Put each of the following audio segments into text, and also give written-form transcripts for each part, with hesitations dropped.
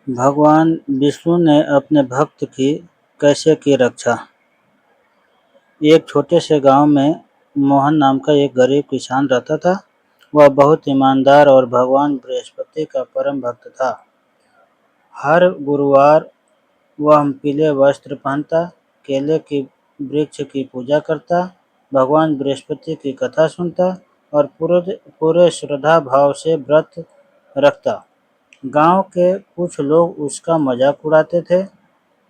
भगवान विष्णु ने अपने भक्त की कैसे की रक्षा। एक छोटे से गांव में मोहन नाम का एक गरीब किसान रहता था। वह बहुत ईमानदार और भगवान बृहस्पति का परम भक्त था। हर गुरुवार वह पीले वस्त्र पहनता, केले की वृक्ष की पूजा करता, भगवान बृहस्पति की कथा सुनता और पूरे पूरे श्रद्धा भाव से व्रत रखता। गांव के कुछ लोग उसका मजाक उड़ाते थे।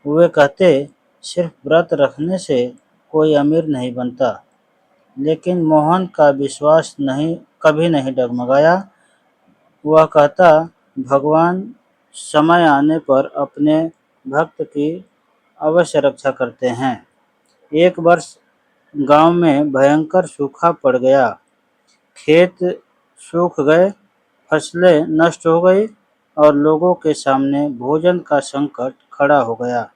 वे कहते, सिर्फ व्रत रखने से कोई अमीर नहीं बनता। लेकिन मोहन का विश्वास कभी नहीं डगमगाया। वह कहता, भगवान समय आने पर अपने भक्त की अवश्य रक्षा करते हैं। एक वर्ष गांव में भयंकर सूखा पड़ गया। खेत सूख गए, फसलें नष्ट हो गई और लोगों के सामने भोजन का संकट खड़ा हो गया।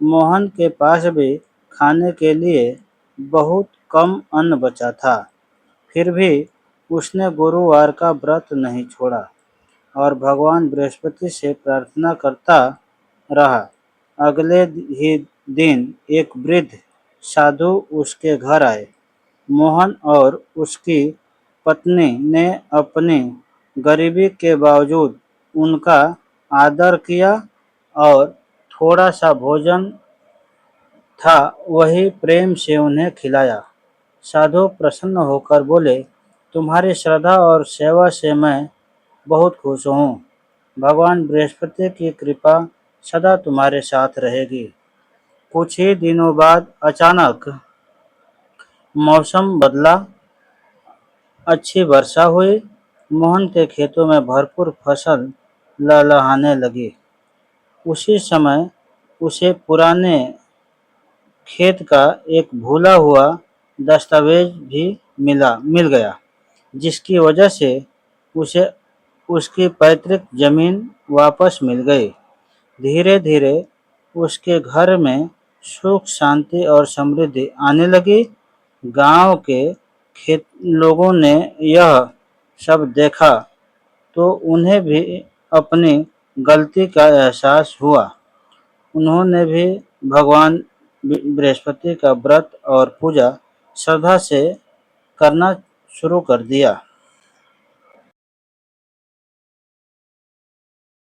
मोहन के पास भी खाने के लिए बहुत कम अन्न बचा था। फिर भी उसने गुरुवार का व्रत नहीं छोड़ा और भगवान बृहस्पति से प्रार्थना करता रहा। अगले ही दिन एक वृद्ध साधु उसके घर आए। मोहन और उसकी पत्नी ने अपनी गरीबी के बावजूद उनका आदर किया और थोड़ा सा भोजन था वही प्रेम से उन्हें खिलाया। साधु प्रसन्न होकर बोले, तुम्हारी श्रद्धा और सेवा से मैं बहुत खुश हूँ। भगवान बृहस्पति की कृपा सदा तुम्हारे साथ रहेगी। कुछ ही दिनों बाद अचानक मौसम बदला, अच्छी वर्षा हुई। मोहन के खेतों में भरपूर फसल लहलहाने लगी। उसी समय उसे पुराने खेत का एक भूला हुआ दस्तावेज भी मिल गया, जिसकी वजह से उसे उसकी पैतृक जमीन वापस मिल गई। धीरे धीरे उसके घर में सुख शांति और समृद्धि आने लगी। गांव के खेत लोगों ने यह सब देखा तो उन्हें भी अपनी गलती का एहसास हुआ। उन्होंने भी भगवान बृहस्पति का व्रत और पूजा श्रद्धा से करना शुरू कर दिया।